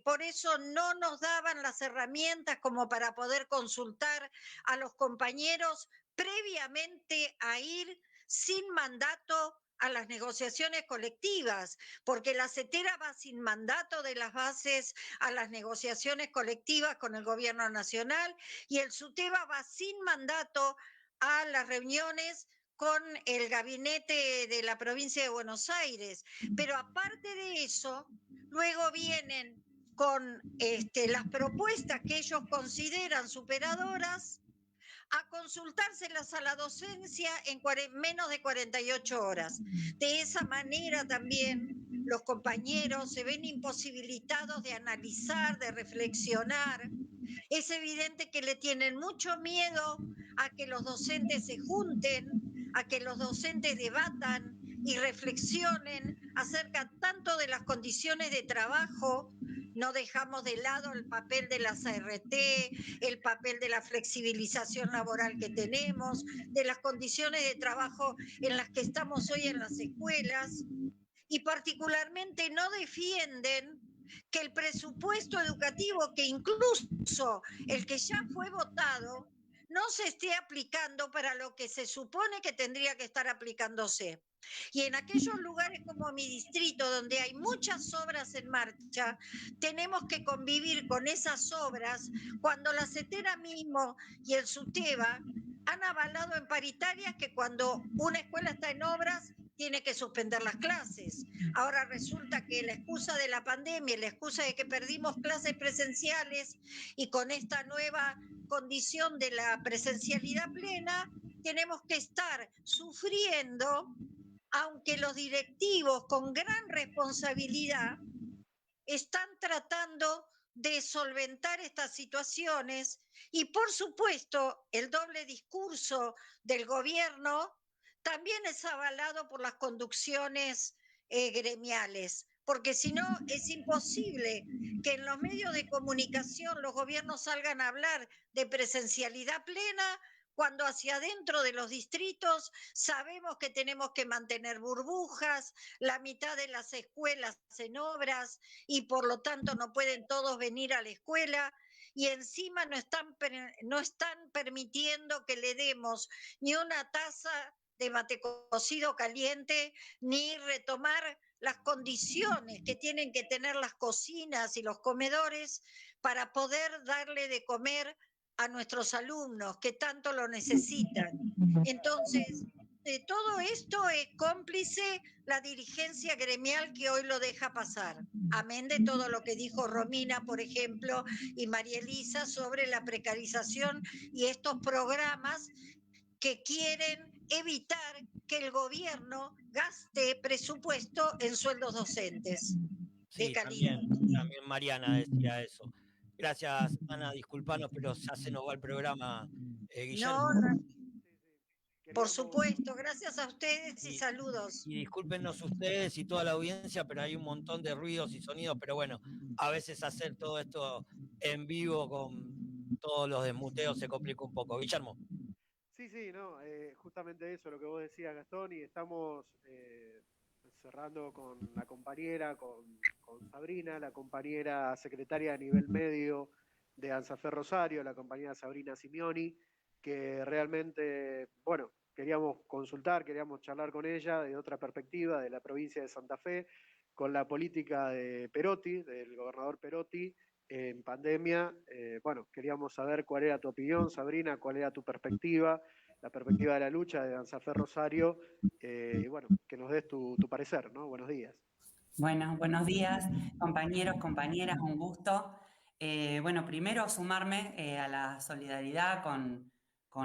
por eso no nos daban las herramientas como para poder consultar a los compañeros previamente a ir sin mandato a las negociaciones colectivas, porque la CETERA va sin mandato de las bases a las negociaciones colectivas con el gobierno nacional y el SUTEBA va sin mandato a las reuniones con el gabinete de la provincia de Buenos Aires. Pero aparte de eso, luego vienen con las propuestas que ellos consideran superadoras a consultárselas a la docencia en menos de 48 horas. De esa manera también los compañeros se ven imposibilitados de analizar, de reflexionar. Es evidente que le tienen mucho miedo a que los docentes se junten, a que los docentes debatan y reflexionen acerca tanto de las condiciones de trabajo. No dejamos de lado el papel de las ART, el papel de la flexibilización laboral que tenemos, de las condiciones de trabajo en las que estamos hoy en las escuelas, y particularmente no defienden que el presupuesto educativo, que incluso el que ya fue votado, no se esté aplicando para lo que se supone que tendría que estar aplicándose. Y en aquellos lugares como mi distrito, donde hay muchas obras en marcha, tenemos que convivir con esas obras cuando la CETERA mismo y el SUTEBA han avalado en paritarias que cuando una escuela está en obras tiene que suspender las clases. Ahora resulta que la excusa de la pandemia, la excusa de que perdimos clases presenciales y con esta nueva condición de la presencialidad plena, tenemos que estar sufriendo, aunque los directivos con gran responsabilidad están tratando de solventar estas situaciones, y por supuesto el doble discurso del gobierno también es avalado por las conducciones gremiales, porque si no es imposible que en los medios de comunicación los gobiernos salgan a hablar de presencialidad plena cuando hacia adentro de los distritos sabemos que tenemos que mantener burbujas, la mitad de las escuelas en obras y por lo tanto no pueden todos venir a la escuela, y encima no están permitiendo que le demos ni una taza de mate cocido caliente, ni retomar las condiciones que tienen que tener las cocinas y los comedores para poder darle de comer a nuestros alumnos que tanto lo necesitan. Entonces, de todo esto es cómplice la dirigencia gremial que hoy lo deja pasar. Amén de todo lo que dijo Romina, por ejemplo, y María Elisa sobre la precarización y estos programas que quieren evitar que el gobierno gaste presupuesto en sueldos docentes. Sí, también Mariana decía eso. Gracias, Ana, disculpanos, pero ya se nos va el programa. Guillermo. No, por supuesto, gracias a ustedes y saludos. Y discúlpenos ustedes y toda la audiencia, pero hay un montón de ruidos y sonidos, pero bueno, a veces hacer todo esto en vivo con todos los desmuteos se complica un poco. Guillermo. Sí, no, justamente eso, lo que vos decías, Gastón, y estamos cerrando con la compañera, con Sabrina, la compañera secretaria a nivel medio de ANSAFER Rosario, la compañera Sabrina Simeoni, que realmente, bueno, queríamos consultar, queríamos charlar con ella de otra perspectiva de la provincia de Santa Fe, con la política de Perotti, del gobernador Perotti, en pandemia. Bueno, queríamos saber cuál era tu opinión, Sabrina, cuál era tu perspectiva, la perspectiva de la lucha de ANSAFER Rosario, y bueno, que nos des tu parecer, ¿no? Buenos días. Bueno, buenos días, compañeros, compañeras, un gusto. Bueno, primero sumarme a la solidaridad con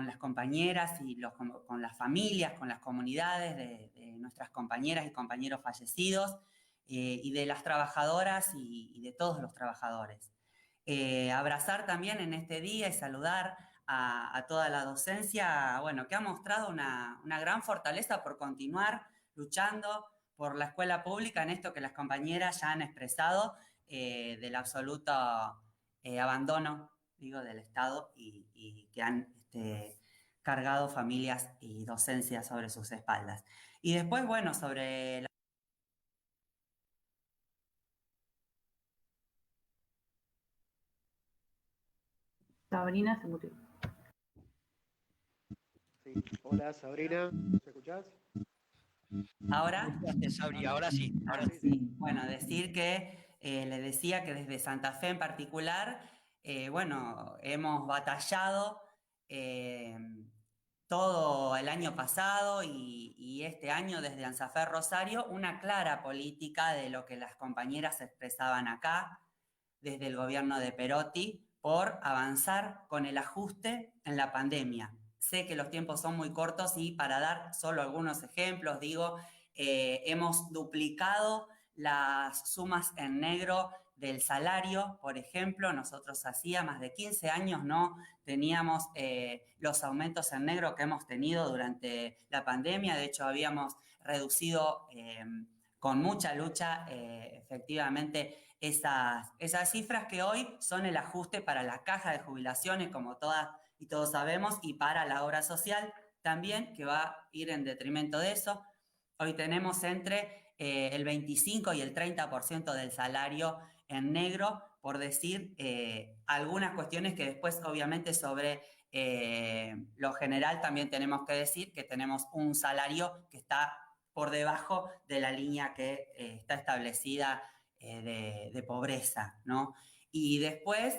las compañeras y con las familias, con las comunidades de nuestras compañeras y compañeros fallecidos, y de las trabajadoras y de todos los trabajadores. Abrazar también en este día y saludar a toda la docencia, bueno, que ha mostrado una gran fortaleza por continuar luchando por la escuela pública en esto que las compañeras ya han expresado, del absoluto abandono, digo, del Estado, y que han cargado familias y docencias sobre sus espaldas. Y después, bueno, sobre la... Sabrina se murió. Sí. Hola, Sabrina, ¿me escuchás? ¿Ahora? Ahora sí. Ahora sí. Bueno, decir que les decía que desde Santa Fe en particular, bueno, hemos batallado todo el año pasado y este año desde ANSAFER Rosario una clara política de lo que las compañeras expresaban acá, desde el gobierno de Perotti, por avanzar con el ajuste en la pandemia. Sé que los tiempos son muy cortos y para dar solo algunos ejemplos, digo, hemos duplicado las sumas en negro del salario, por ejemplo. Nosotros hacía más de 15 años no teníamos los aumentos en negro que hemos tenido durante la pandemia. De hecho, habíamos reducido con mucha lucha efectivamente esas cifras que hoy son el ajuste para la caja de jubilaciones, como todas y todos sabemos, y para la obra social también, que va a ir en detrimento de eso. Hoy tenemos entre el 25 y el 30% del salario en negro, por decir algunas cuestiones que después obviamente sobre lo general también tenemos que decir que tenemos un salario que está por debajo de la línea que está establecida de pobreza, ¿no? Y después,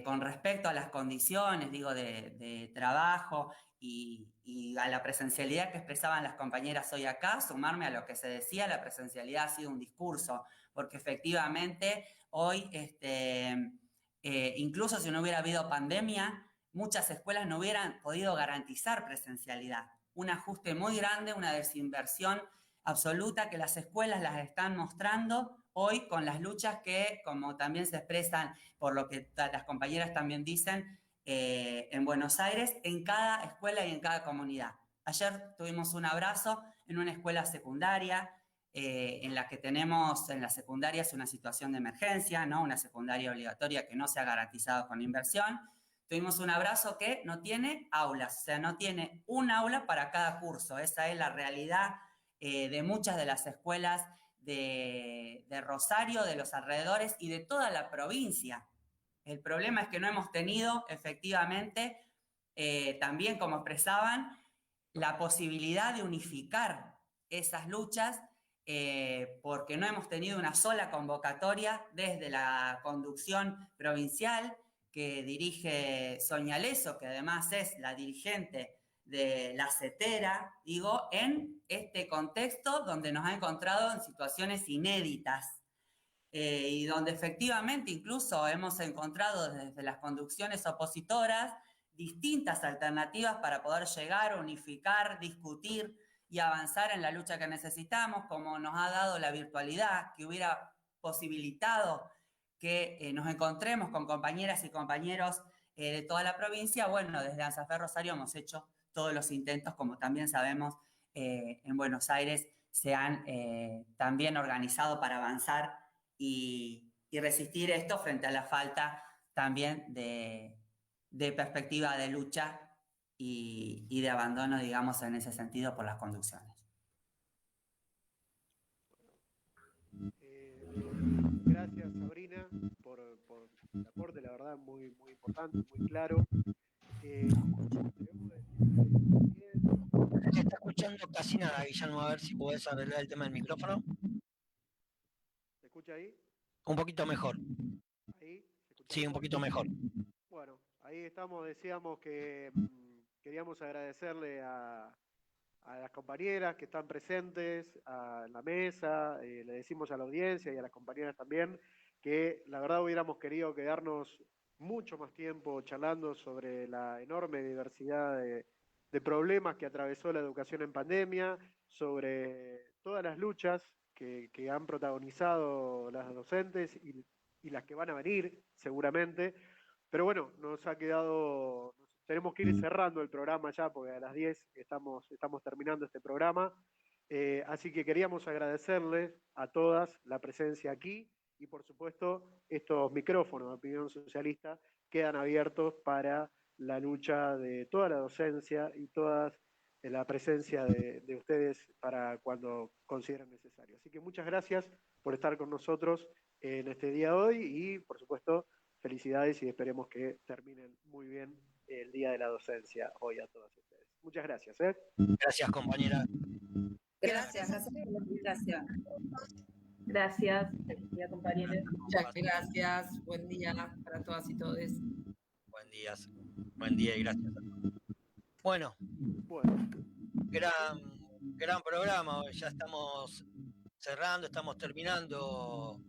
con respecto a las condiciones, digo, de trabajo y a la presencialidad que expresaban las compañeras hoy acá, sumarme a lo que se decía, la presencialidad ha sido un discurso, porque efectivamente hoy, incluso si no hubiera habido pandemia, muchas escuelas no hubieran podido garantizar presencialidad. Un ajuste muy grande, una desinversión absoluta que las escuelas las están mostrando hoy con las luchas que, como también se expresan por lo que las compañeras también dicen, en Buenos Aires, en cada escuela y en cada comunidad. Ayer tuvimos un abrazo en una escuela secundaria, en la que tenemos en la secundaria es una situación de emergencia, ¿no? Una secundaria obligatoria que no se ha garantizado con inversión. Tuvimos un abrazo que no tiene aulas, o sea, no tiene un aula para cada curso. Esa es la realidad de muchas de las escuelas de Rosario, de los alrededores y de toda la provincia. El problema es que no hemos tenido, efectivamente, también como expresaban, la posibilidad de unificar esas luchas, porque no hemos tenido una sola convocatoria desde la conducción provincial que dirige Sonia Leso, que además es la dirigente de la CETERA, digo, en este contexto donde nos ha encontrado en situaciones inéditas. Y donde efectivamente incluso hemos encontrado desde las conducciones opositoras distintas alternativas para poder llegar, unificar, discutir y avanzar en la lucha que necesitamos, como nos ha dado la virtualidad, que hubiera posibilitado que nos encontremos con compañeras y compañeros de toda la provincia. Bueno, desde ANSAFE Rosario hemos hecho todos los intentos, como también sabemos, en Buenos Aires se han también organizado para avanzar y resistir esto frente a la falta también de perspectiva de lucha y de abandono, digamos, en ese sentido por las conducciones. Gracias, Sabrina, por el aporte, la verdad, muy, muy importante, muy claro. Se está escuchando casi nada, Guillermo, a ver si podés arreglar el tema del micrófono. ¿Se escucha ahí? Un poquito mejor. ¿Ahí? Sí, un poquito mejor. Bueno, ahí estamos, decíamos que queríamos agradecerle a las compañeras que están presentes en la mesa, le decimos a la audiencia y a las compañeras también que la verdad hubiéramos querido quedarnos mucho más tiempo charlando sobre la enorme diversidad de problemas que atravesó la educación en pandemia, sobre todas las luchas que han protagonizado las docentes y las que van a venir seguramente. Pero bueno, nos ha quedado, tenemos que ir cerrando el programa ya, porque a las 10 estamos terminando este programa. Así que queríamos agradecerles a todas la presencia aquí y por supuesto estos micrófonos de Opinión Socialista quedan abiertos para la lucha de toda la docencia y toda la presencia de ustedes para cuando consideren necesario. Así que muchas gracias por estar con nosotros en este día de hoy y por supuesto felicidades y esperemos que terminen muy bien el Día de la Docencia hoy a todos ustedes. Muchas gracias. Gracias, compañera. Gracias por la invitación. Gracias, compañeros. Muchas gracias. Buen día para todas y todos. Buen día y gracias a todos. Bueno. Gran programa. Ya estamos cerrando, estamos terminando.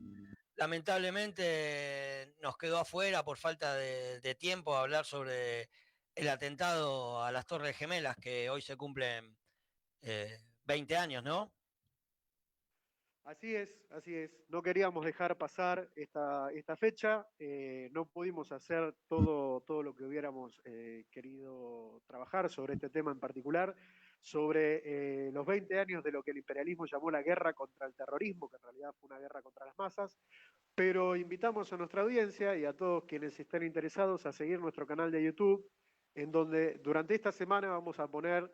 Lamentablemente nos quedó afuera por falta de tiempo a hablar sobre el atentado a las Torres Gemelas, que hoy se cumplen 20 años, ¿no? Así es, así es. No queríamos dejar pasar esta fecha, no pudimos hacer todo lo que hubiéramos querido trabajar sobre este tema en particular, sobre los 20 años de lo que el imperialismo llamó la guerra contra el terrorismo, que en realidad fue una guerra contra las masas, pero invitamos a nuestra audiencia y a todos quienes estén interesados a seguir nuestro canal de YouTube, en donde durante esta semana vamos a poner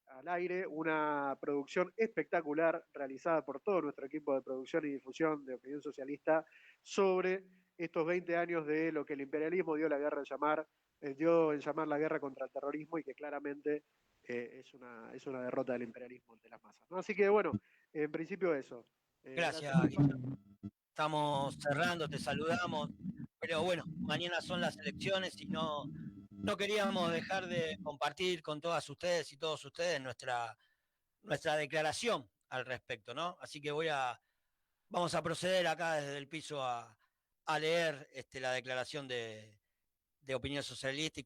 al aire una producción espectacular realizada por todo nuestro equipo de producción y difusión de Opinión Socialista sobre estos 20 años de lo que el imperialismo dio en llamar la guerra contra el terrorismo y que claramente es una derrota del imperialismo ante las masas, ¿no? Así que bueno, en principio eso. Gracias, Guillermo. Estamos cerrando, te saludamos, pero bueno, mañana son las elecciones y no queríamos dejar de compartir con todas ustedes y todos ustedes nuestra declaración al respecto, ¿no? Así que vamos a proceder acá desde el piso a leer la declaración de Opinión Socialista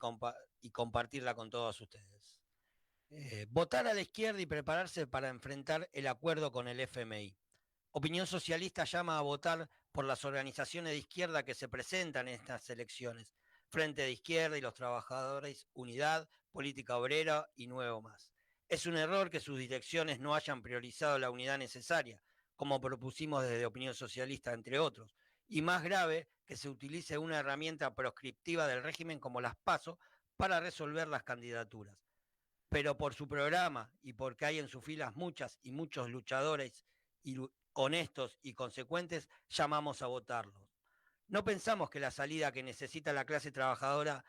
y compartirla con todos ustedes. Votar a la izquierda y prepararse para enfrentar el acuerdo con el FMI. Opinión Socialista llama a votar por las organizaciones de izquierda que se presentan en estas elecciones. Frente de Izquierda y los Trabajadores, Unidad, Política Obrera y Nuevo Más. Es un error que sus direcciones no hayan priorizado la unidad necesaria, como propusimos desde Opinión Socialista, entre otros, y más grave, que se utilice una herramienta proscriptiva del régimen como las PASO para resolver las candidaturas. Pero por su programa y porque hay en sus filas muchas y muchos luchadores honestos y consecuentes, llamamos a votarlos. No pensamos que la salida que necesita la clase trabajadora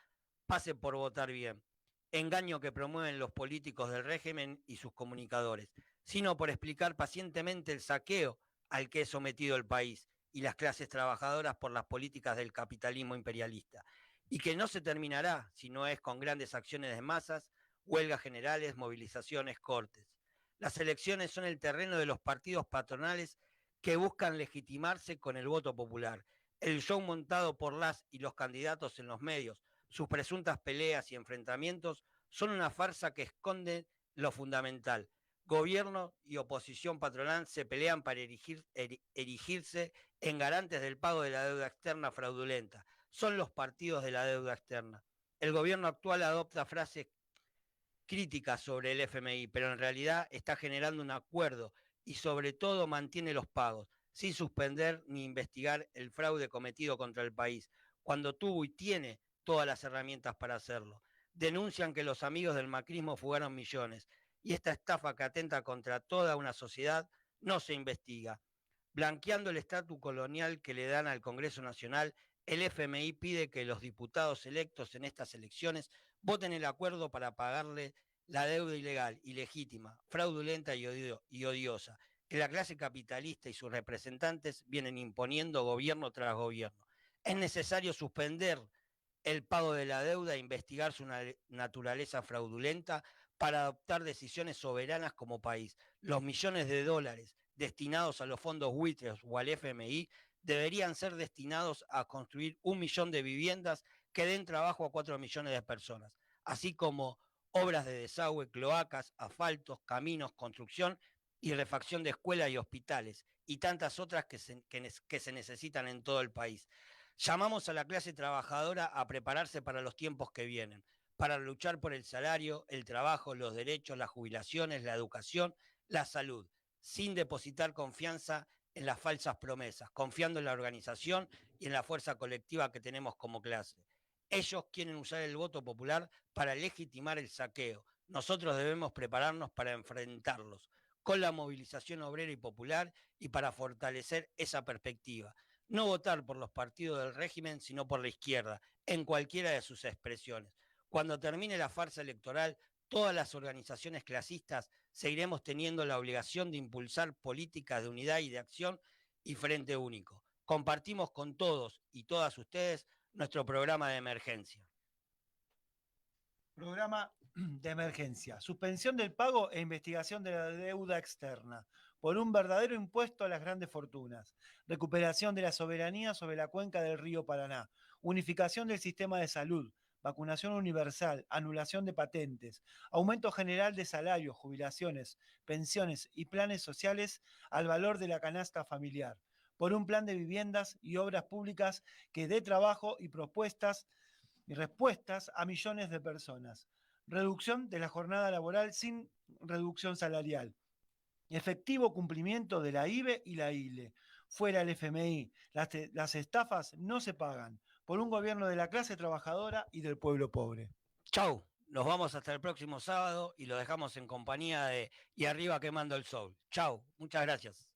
pase por votar bien, engaño que promueven los políticos del régimen y sus comunicadores, sino por explicar pacientemente el saqueo al que es sometido el país y las clases trabajadoras por las políticas del capitalismo imperialista, y que no se terminará si no es con grandes acciones de masas, huelgas generales, movilizaciones, cortes. Las elecciones son el terreno de los partidos patronales que buscan legitimarse con el voto popular. El show montado por las y los candidatos en los medios, sus presuntas peleas y enfrentamientos son una farsa que esconde lo fundamental. Gobierno y oposición patronal se pelean para erigirse en garantes del pago de la deuda externa fraudulenta. Son los partidos de la deuda externa. El gobierno actual adopta frases críticas sobre el FMI, pero en realidad está generando un acuerdo y sobre todo mantiene los pagos, sin suspender ni investigar el fraude cometido contra el país, cuando tuvo y tiene todas las herramientas para hacerlo. Denuncian que los amigos del macrismo fugaron millones, y esta estafa que atenta contra toda una sociedad no se investiga. Blanqueando el estatus colonial que le dan al Congreso Nacional, el FMI pide que los diputados electos en estas elecciones voten el acuerdo para pagarle la deuda ilegal, ilegítima, fraudulenta y odiosa, que la clase capitalista y sus representantes vienen imponiendo gobierno tras gobierno. Es necesario suspender el pago de la deuda e investigar su naturaleza fraudulenta para adoptar decisiones soberanas como país. Los millones de dólares destinados a los fondos buitres o al FMI deberían ser destinados a construir 1 millón de viviendas que den trabajo a 4 millones de personas, así como obras de desagüe, cloacas, asfaltos, caminos, construcción y refacción de escuelas y hospitales, y tantas otras que se necesitan en todo el país. Llamamos a la clase trabajadora a prepararse para los tiempos que vienen, para luchar por el salario, el trabajo, los derechos, las jubilaciones, la educación, la salud, sin depositar confianza en las falsas promesas, confiando en la organización y en la fuerza colectiva que tenemos como clase. Ellos quieren usar el voto popular para legitimar el saqueo. Nosotros debemos prepararnos para enfrentarlos con la movilización obrera y popular y para fortalecer esa perspectiva. No votar por los partidos del régimen, sino por la izquierda, en cualquiera de sus expresiones. Cuando termine la farsa electoral, todas las organizaciones clasistas seguiremos teniendo la obligación de impulsar políticas de unidad y de acción y frente único. Compartimos con todos y todas ustedes nuestro programa de emergencia. Programa de emergencia. Suspensión del pago e investigación de la deuda externa por un verdadero impuesto a las grandes fortunas. Recuperación de la soberanía sobre la cuenca del río Paraná. Unificación del sistema de salud vacunación universal, anulación de patentes, aumento general de salarios, jubilaciones, pensiones y planes sociales al valor de la canasta familiar, por un plan de viviendas y obras públicas que dé trabajo y propuestas y respuestas a millones de personas. Reducción de la jornada laboral sin reducción salarial. Efectivo cumplimiento de la IBE y la ILE. Fuera el FMI. Las estafas no se pagan. Por un gobierno de la clase trabajadora y del pueblo pobre. Chau, nos vamos hasta el próximo sábado y lo dejamos en compañía de Y Arriba Quemando el Sol. Chau, muchas gracias.